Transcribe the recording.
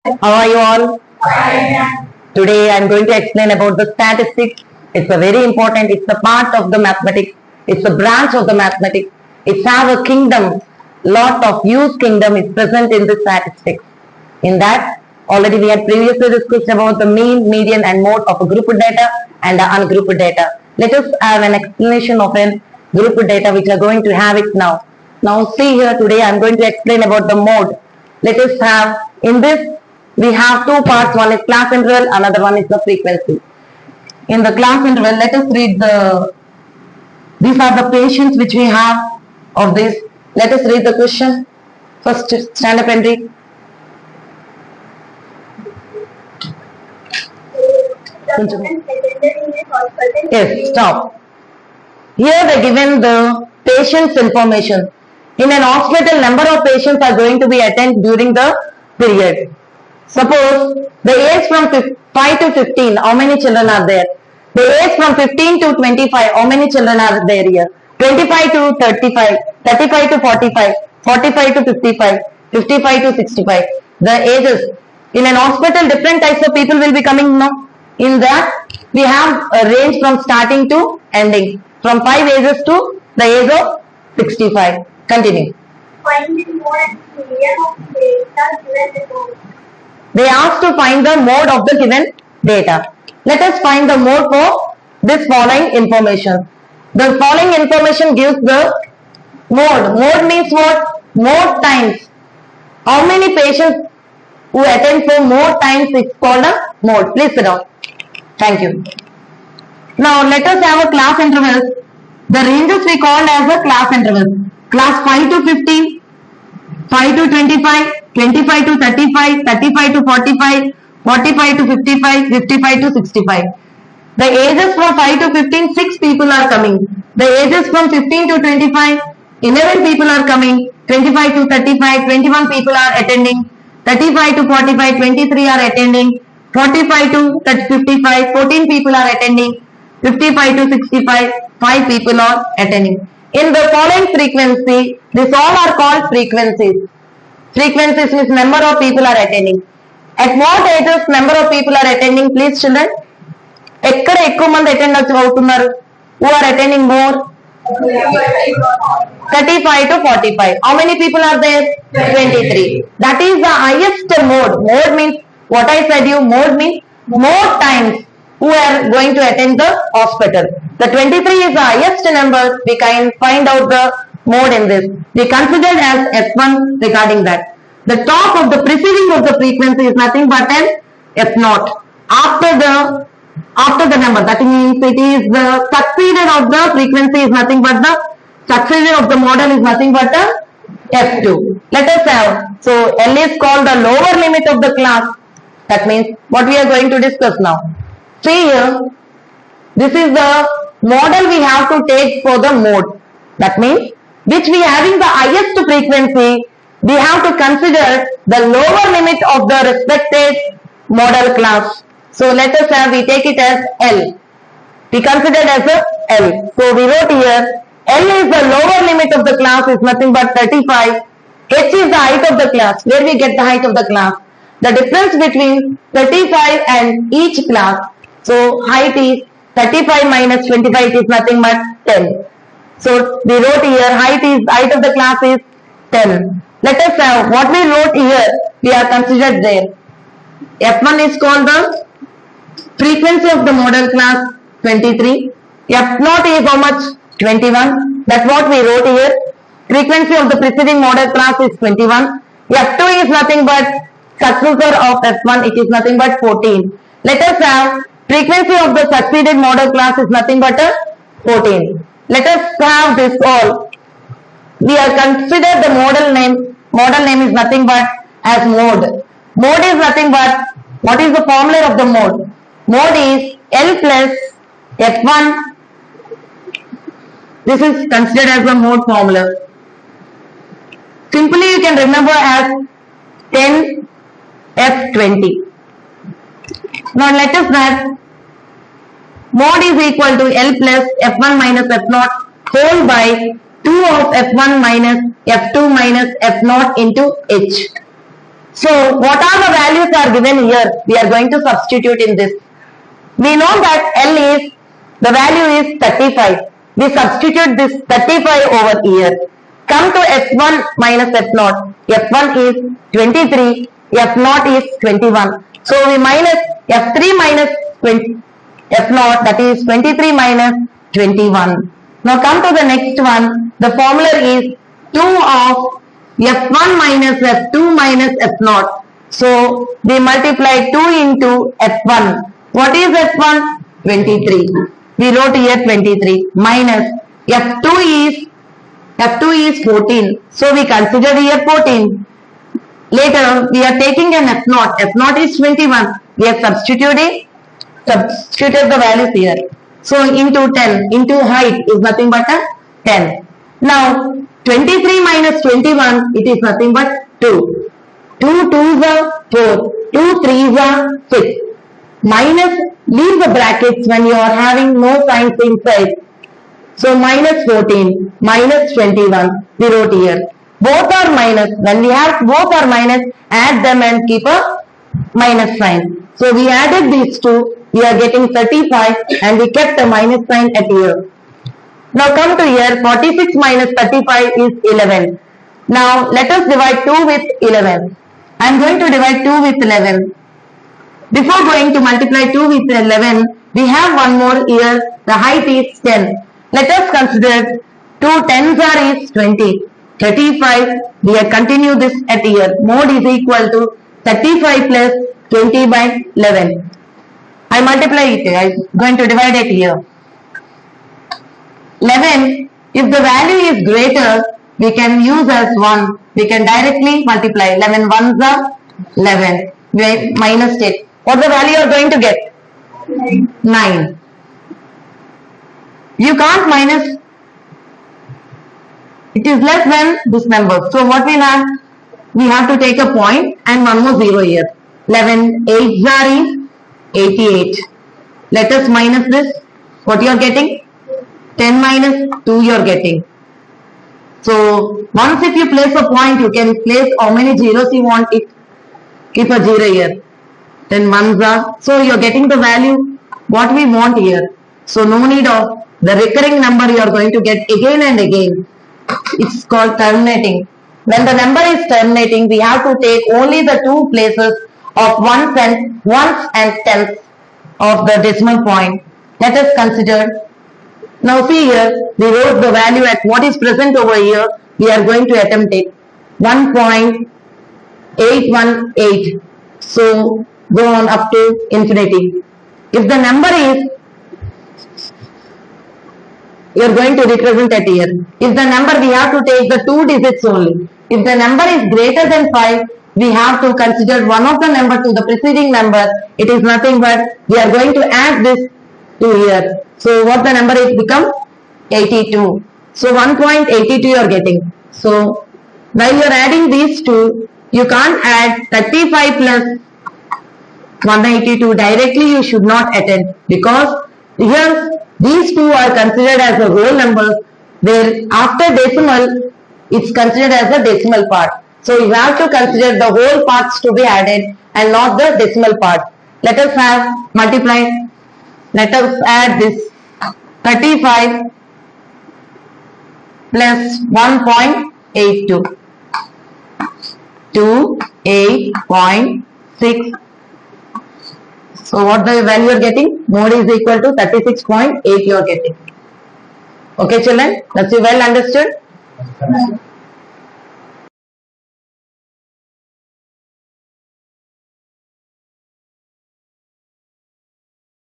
How are you all? Today I am going to explain about the statistics. It's a very important, it's a part of the mathematics. It's a branch of the mathematics. It's have a kingdom, lot of use kingdom is present in the statistics. In that, already we had previously discussed about the mean, median and mode of a grouped data and ungrouped data. Let us have an explanation of a grouped data which are going to have it now. Now see here, today I am going to explain about the mode. Let us have, in this we have two parts, one is class interval, another one is the frequency. In the class interval, let us read these are the patients which we have of this. Let us read the question. First, stand up and read. Yes, stop. Here they given the patient's information. In an hospital, number of patients are going to be attended during the period. Suppose the age from 5 to 15, how many children are there? The age from 15 to 25, how many children are there here? 25 to 35, 35 to 45, 45 to 55, 55 to 65. The ages. In an hospital, different types of people will be coming now. In that, we have a range from starting to ending. From 5 ages to the age of 65. Continue. Find the mode and median of data given below. They asked to find the mode of the given data. Let us find the mode for this following information. The following information gives the mode. Mode means what? More times. How many patients who attend for more times is called a mode. Please sit down. Thank you. Now let us have a class intervals. The ranges we called as a class intervals. Class 5 to 15, 5 to 25, 25 to 35, 35 to 45, 45 to 55, 55 to 65. The ages from 5 to 15, 6 people are coming. The ages from 15 to 25, 11 people are coming. 25 to 35, 21 people are attending. 35 to 45, 23 are attending. 45 to 55, 14 people are attending. 55 to 65, 5 people are attending. In the following frequency, these all are called frequencies. Frequencies means number of people are attending. At what ages number of people are attending, please children? ఎక్కడ ఎక్కువ మంది attend అవుతున్నారు? Who are attending more? 35 to 45. How many people are there? 23. That is the highest mode. Mode means what I said you, mode means more times who are going to attend the hospital. The 23 is the highest number. We can find out the mode in this. We consider as F1 regarding that. The top of the preceding of the frequency is nothing but an F0. After the number, that means it is the succeeded of the frequency is nothing but the succeeded of the model is nothing but the F2. Let us have, so L is called the lower limit of the class. That means what we are going to discuss now. See here, this is the model we have to take for the mode. That means which we having the highest frequency, we have to consider the lower limit of the respected model class. So let us have, we take it as L. We consider it as a L. So we wrote here, L is the lower limit of the class is nothing but 35. H is the height of the class. Where we get the height of the class? The difference between 35 and each class. So height is 35 minus 25 is nothing but 10. So we wrote here, height of the class is 10. Let us have, what we wrote here, we are considered there. F1 is called the frequency of the model class 23. F0 is how much? 21. That's what we wrote here. Frequency of the preceding model class is 21. F2 is nothing but successor of F1. It is nothing but 14. Let us have frequency of the succeeded model class is nothing but 14. Let us have this all. We are considered the model name. Model name is nothing but as mode. Mode is nothing but, what is the formula of the mode? Mode is L plus F1. This is considered as the mode formula. Simply you can remember as 10 F20. Now let us that mode is equal to L plus F1 minus F0 whole by 2 of F1 minus F2 minus F0 into H. So what are the values are given here? We are going to substitute in this. We know that L is, the value is 35. We substitute this 35 over here. Come to F1 minus F0. F1 is 23, F0 is 21. So we minus F3 minus 20, F0, that is 23 minus 21. Now come to the next one. The formula is 2 of F1 minus F2 minus F0. So we multiply 2 into F1. What is F1? 23. We wrote here 23 minus F2 is 14. So we consider here 14. Later we are taking an F0. F0 is 21. We have substituted the values here. So into 10, into height is nothing but a 10. Now 23 minus 21, it is nothing but 2. 2 2s are 4. 2 3s are 6. Minus, leave the brackets when you are having no signs inside. So minus 14, minus 21, we wrote here. Both are minus. When we have both are minus, add them and keep a minus sign. So we added these two, we are getting 35 and we kept a minus sign at here. Now come to here, 46 minus 35 is 11. Now let us divide 2 with 11. I am going to divide 2 with 11. Before going to multiply 2 with 11, we have one more here, the height is 10. Let us consider 2 tens are is 20. 35, we have continue this at here. Mode is equal to 35 plus 20 by 11. I multiply it, I am going to divide it here. 11, if the value is greater, we can use as 1. We can directly multiply. 11 ones are 11. We minus it. What the value you are going to get? 9. You can't minus. It is less than this number. So what we have? We have to take a point and one more 0 here. 11 8s are is 88. Let us minus this. What you are getting? 10 minus 2 you are getting. So once if you place a point, you can place how many zeros you want it. Keep a 0 here. Then ones are. So you are getting the value what we want here. So no need of the recurring number you are going to get again and again. It's called terminating. When the number is terminating, we have to take only the two places of ones and tenths of the decimal point. Let us consider. Now see here, we wrote the value at what is present over here. We are going to attempt it. 1.818. So go on up to infinity. If the number is, you are going to represent it here. If the number, we have to take the 2 digits only. If the number is greater than 5, we have to consider one of the number to the preceding number. It is nothing but we are going to add this to here. So what the number is become? 82. So 1.82 you are getting. So while you are adding these two, you can't add 35 plus 182 directly. You should not attempt, because here these two are considered as a whole numbers, where after decimal it's considered as a decimal part. So you have to consider the whole parts to be added and not the decimal part. Let us have multiply. Let us add this 35 plus 1.82 to 8.6. So what the value you are getting? Mode is equal to 36.8 you are getting. Okay children, that's well understood.